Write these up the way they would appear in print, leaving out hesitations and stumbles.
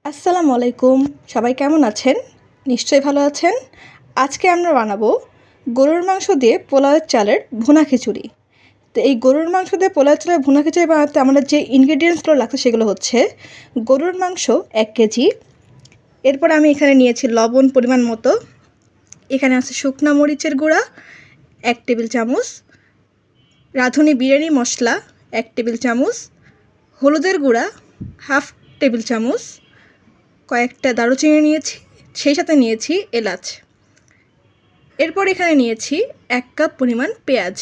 আসসালামু আলাইকুম। সবাই কেমন আছেন? নিশ্চয়ই ভালো আছেন। আজকে আমরা বানাবো গরুর মাংস দিয়ে পোলাওয়ের চালের ভুনা খিচুড়ি। তো এই গরুর মাংস দিয়ে পোলাওয়ের চালের ভুনা খিচুড়ি বানাতে আমাদের যে ইনগ্রেডিয়েন্টসগুলো লাগছে সেগুলো হচ্ছে গরুর মাংস 1 কেজি। এরপর আমি এখানে নিয়েছি লবণ পরিমাণ মতো। এখানে আছে শুকনা মরিচের গুঁড়া 1 টেবিল চামচ, রাঁধুনি বিরিয়ানি মশলা 1 টেবিল চামচ, হলুদের গুঁড়া 1/2 টেবিল চামচ, কয়েকটা দারুচিনি নিয়েছি, সেই সাথে নিয়েছি এলাচ। এরপর এখানে নিয়েছি 1 কাপ পরিমাণ পেঁয়াজ।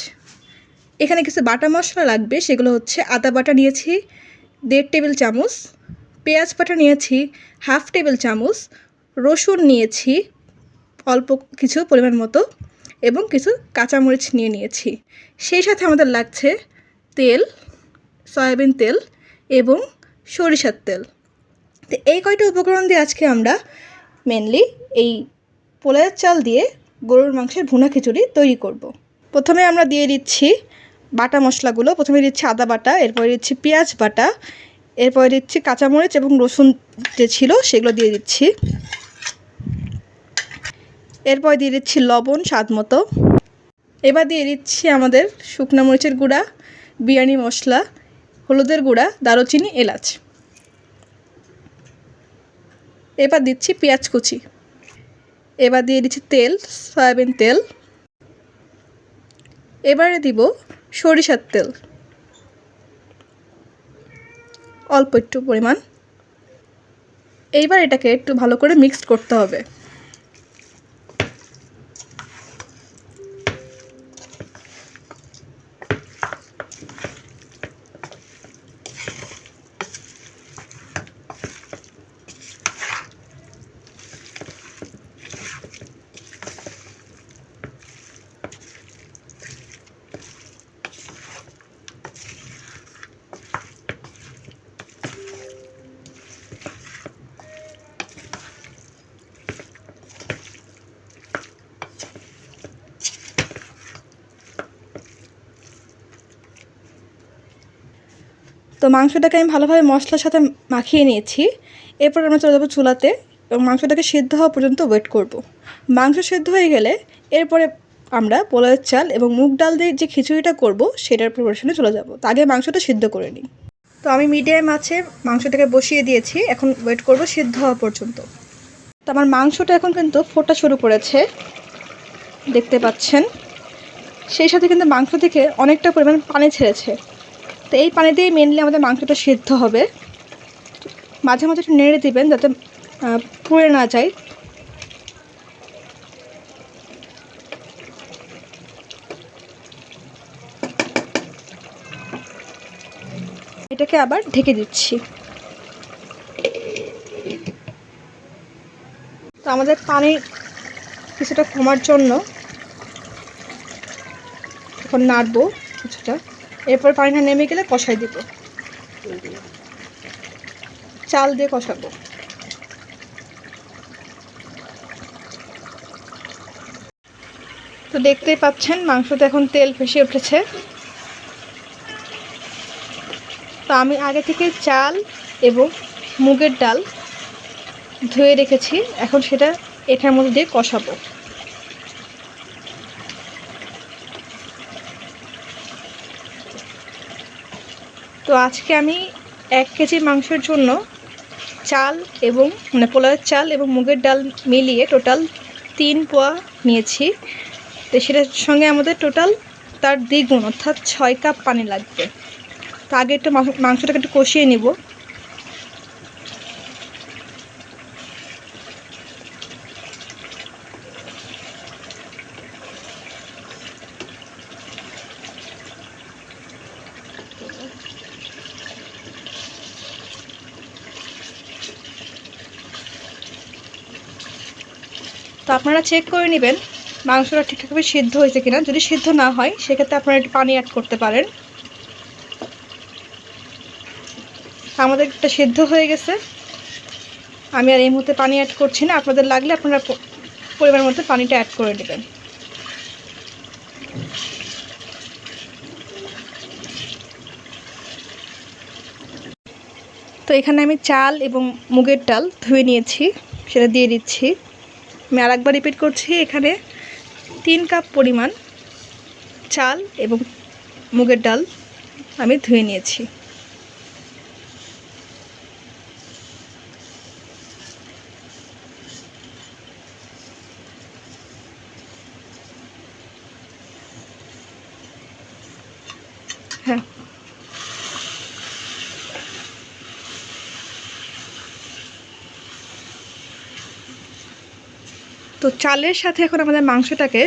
এখানে কিছু বাটা মশলা লাগবে, সেগুলো হচ্ছে আদা বাটা নিয়েছি 1.5 টেবিল চামচ, পেঁয়াজ বাটা নিয়েছি 1/2 টেবিল চামচ, রসুন নিয়েছি অল্প কিছু পরিমাণ মতো এবং কিছু কাঁচামরিচ নিয়েছি। সেই সাথে আমাদের লাগছে তেল, সয়াবিন তেল এবং সরিষার তেল। তো এই কয়টা উপকরণ দিয়ে আজকে আমরা মেনলি এই পোলাওয়ের চাল দিয়ে গরুর মাংসের ভুনা খিচুড়ি তৈরি করব। প্রথমে আমরা দিয়ে দিচ্ছি বাটা মশলাগুলো। প্রথমে দিচ্ছি আদা বাটা, এরপরে দিচ্ছি পেঁয়াজ বাটা, এরপরে দিচ্ছি কাঁচামরিচ এবং রসুন যে ছিল সেগুলো দিয়ে দিচ্ছি। এরপর দিয়ে দিচ্ছি লবণ স্বাদ মতো। এবার দিয়ে দিচ্ছি আমাদের শুকনো মরিচের গুঁড়া, বিরিয়ানি মশলা, হলুদের গুঁড়া, দারুচিনি, এলাচ। এবার দিচ্ছি পেঁয়াজ কুচি। এবার দিয়ে দিচ্ছি তেল, সয়াবিন তেল। এবারে দিব সরিষার তেল অল্প একটু পরিমাণ। এইবার এটাকে একটু ভালো করে মিক্সড করতে হবে। তো মাংসটাকে আমি ভালোভাবে মশলার সাথে মাখিয়ে নিয়েছি। এরপর আমরা চলে যাবো চুলাতে এবং মাংসটাকে সিদ্ধ হওয়া পর্যন্ত ওয়েট করব। মাংস সিদ্ধ হয়ে গেলে এরপরে আমরা পোলাওয়ের চাল এবং মুগ ডাল দিয়ে যে খিচুড়িটা করব সেটার প্রিপারেশনে চলে যাব। তো আগে মাংসটা সিদ্ধ করে নিই। তো আমি মিডিয়াম আছে মাংসটাকে বসিয়ে দিয়েছি, এখন ওয়েট করব সিদ্ধ হওয়া পর্যন্ত। তো আমার মাংসটা এখন কিন্তু ফোটা শুরু করেছে, দেখতে পাচ্ছেন। সেই সাথে কিন্তু মাংস থেকে অনেকটা পরিমাণ পানি ছেড়েছে। তো এই পানি দিয়ে মেনলি আমাদের মাংসটা সিদ্ধ হবে। মাঝে মাঝে একটু নেড়ে দিবেন যাতে পুড়ে না যায়। এটাকে আবার ঢেকে দিচ্ছি। তো আমাদের পানি কিছুটা কমার জন্য এখন নাড়বো কিছুটা। এরপর পানিটা নেমে গেলে কষাই দিব, চাল দিয়ে কষাবো। তো দেখতেই পাচ্ছেন মাংসতে এখন তেল ভেসে উঠেছে। তো আমি আগে থেকে চাল এবং মুগের ডাল ধুয়ে রেখেছি, এখন সেটা এটার মধ্যে দিয়ে কষাবো। তো আজকে আমি 1 কেজি মাংসের জন্য চাল এবং পোলাওয়ের চাল এবং মুগের ডাল মিলিয়ে টোটাল 3 পোয়া নিয়েছি। তো সেটার সঙ্গে আমাদের টোটাল তার দ্বিগুণ অর্থাৎ 6 কাপ পানি লাগবে। তো আগে একটু মাংসটাকে একটু কষিয়ে নিব। তো আপনারা চেক করে নেবেন মাংসটা ঠিকঠাকভাবে সিদ্ধ হয়েছে কিনা। যদি সিদ্ধ না হয় সেক্ষেত্রে আপনারা একটু পানি অ্যাড করতে পারেন। আমাদের একটা সিদ্ধ হয়ে গেছে, আমি আর এই মুহূর্তে পানি অ্যাড করছি না। আপনাদের লাগলে আপনারা পরিমাণ মতো পানিটা অ্যাড করে নেবেন। তো এখানে আমি চাল এবং মুগের ডাল ধুয়ে নিয়েছি, সেটা দিয়ে দিচ্ছি। আমি আরেকবার রিপিট করছি, এখানে 3 কাপ পরিমাণ চাল এবং মুগের ডাল আমি ধুয়ে নিয়েছি। হ্যাঁ, তো চালের সাথে এখন আমাদের মাংসটাকে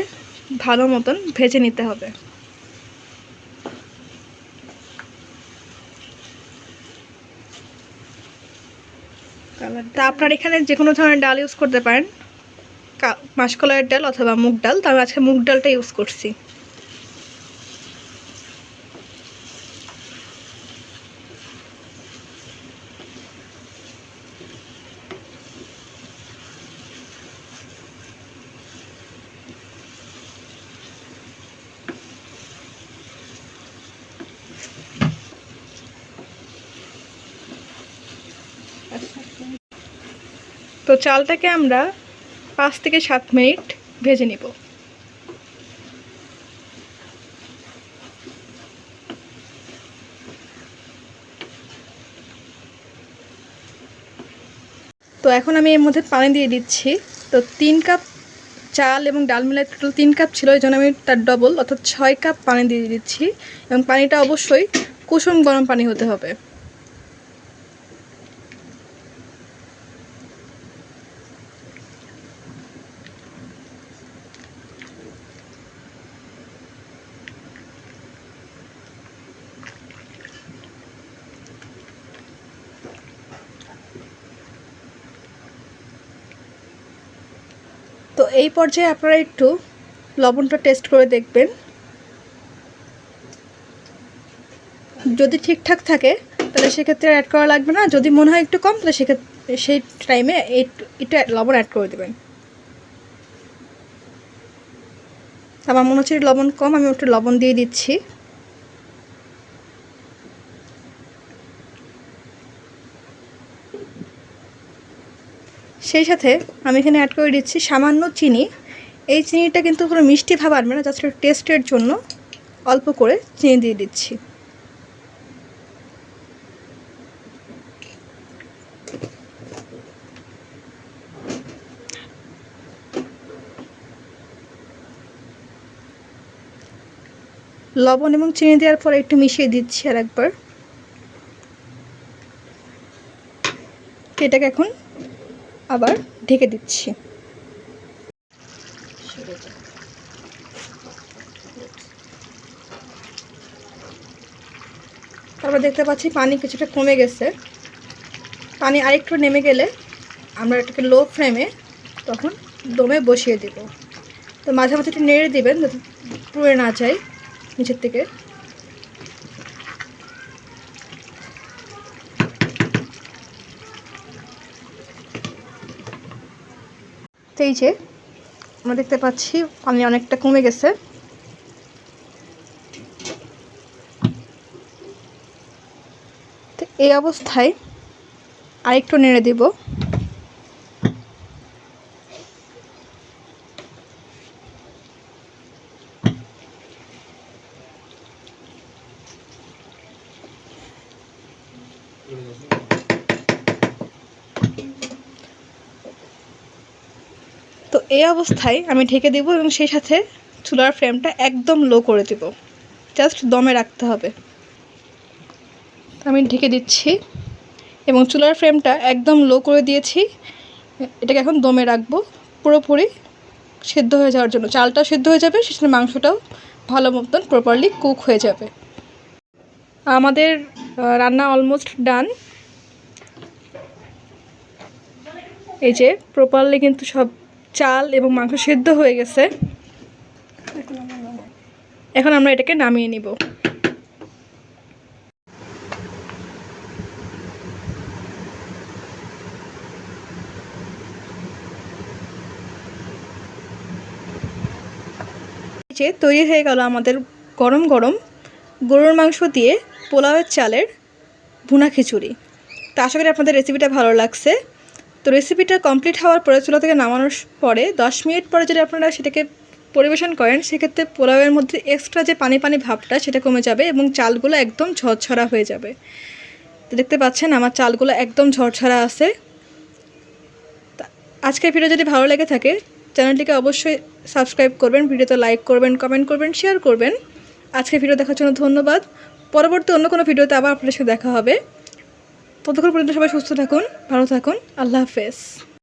ভালো মতন ভেজে নিতে হবে। তা আপনার এখানে যে কোনো ধরনের ডাল ইউজ করতে পারেন, মাসকলাইয়ের ডাল অথবা মুগ ডাল। তো আমি আজকে মুগ ডালটা ইউজ করছি। তো চালটাকে আমরা 5 থেকে 7 মিনিট ভেজে নিব। তো এখন আমি এর মধ্যে পানি দিয়ে দিচ্ছি। তো 3 কাপ চাল এবং ডাল মিলাই টোটাল 3 কাপ ছিল, এই জন্য আমি তার ডবল অর্থাৎ 6 কাপ পানি দিয়ে দিচ্ছি। এবং পানিটা অবশ্যই কুসুম গরম পানি হতে হবে। তো এই পর্যায়ে আপনারা একটু লবণটা টেস্ট করে দেখবেন, যদি ঠিকঠাক থাকে তাহলে সেক্ষেত্রে অ্যাড করা লাগবে না। যদি মনে হয় একটু কম, তাহলে সেক্ষেত্রে সেই টাইমে একটু লবণ অ্যাড করে দেবেন। আমার মনে হচ্ছে লবণ কম, আমি একটু লবণ দিয়ে দিচ্ছি। সেই সাথে আমি এখানে অ্যাড করে দিচ্ছি সামান্য চিনি। এই চিনিটা কিন্তু কোনো মিষ্টি ভাব আনবে না, জাস্ট টেস্টের জন্য অল্প করে চিনি দিয়ে দিচ্ছি। লবণ এবং চিনি দেওয়ার পরে একটু মিশিয়ে দিচ্ছি আর একবার। এটাকে এখন আবার ঢেকে দিচ্ছি। তারপর দেখতে পাচ্ছি পানি কিছুটা কমে গেছে। পানি আরেকটু নেমে গেলে আমরা এটাকে লো ফ্লেমে তখন দমে বসিয়ে দেব। তো মাঝে মাঝে একটু নেড়ে দেবেন যাতে পুড়ে না যায় নিচের থেকে। তো এই যে আমরা দেখতে পাচ্ছি পানি অনেকটা কমে গেছে। তো এই অবস্থায় আরেকটু নেড়ে দেব। তো এই অবস্থায় আমি ঢেকে দেব এবং সেই সাথে চুলার ফ্লেমটা একদম লো করে দেব, জাস্ট দমে রাখতে হবে। আমি ঢেকে দিচ্ছি এবং চুলার ফ্লেমটা একদম লো করে দিয়েছি। এটাকে এখন দমে রাখবো পুরোপুরি সেদ্ধ হয়ে যাওয়ার জন্য। চালটাও সেদ্ধ হয়ে যাবে, সেখানে মাংসটাও ভালো মতন প্রপারলি কুক হয়ে যাবে। আমাদের রান্না অলমোস্ট ডান। এই যে প্রপারলি কিন্তু সব চাল এবং মাংস সেদ্ধ হয়ে গেছে। এখন আমরা এটাকে নামিয়ে নিব। যে তৈরি হয়ে গেল আমাদের গরম গরম গরুর মাংস দিয়ে পোলাওয়ের চালের ভুনা খিচুড়ি। তো আশা করি আপনাদের রেসিপিটা ভালো লাগছে। তো রেসিপিটা কমপ্লিট হওয়ার পরে চুলা থেকে নামানোর পরে 10 মিনিট পরে যদি আপনারা সেটাকে পরিবেশন করেন, সেক্ষেত্রে পোলাওয়ের মধ্যে এক্সট্রা যে পানি পানি ভাবটা সেটা কমে যাবে এবং চালগুলো একদম ঝরঝরা হয়ে যাবে। তো দেখতে পাচ্ছেন আমার চালগুলো একদম ঝরঝরা আছে। আজকের ভিডিও যদি ভালো লেগে থাকে চ্যানেলটিকে অবশ্যই সাবস্ক্রাইব করবেন, ভিডিওতে লাইক করবেন, কমেন্ট করবেন, শেয়ার করবেন। আজকের ভিডিও দেখার জন্য ধন্যবাদ। পরবর্তী অন্য কোনো ভিডিওতে আবার আপনাদের সাথে দেখা হবে। ততক্ষণ পর্যন্ত সবাই সুস্থ থাকুন, ভালো থাকুন। আল্লাহ হাফেজ।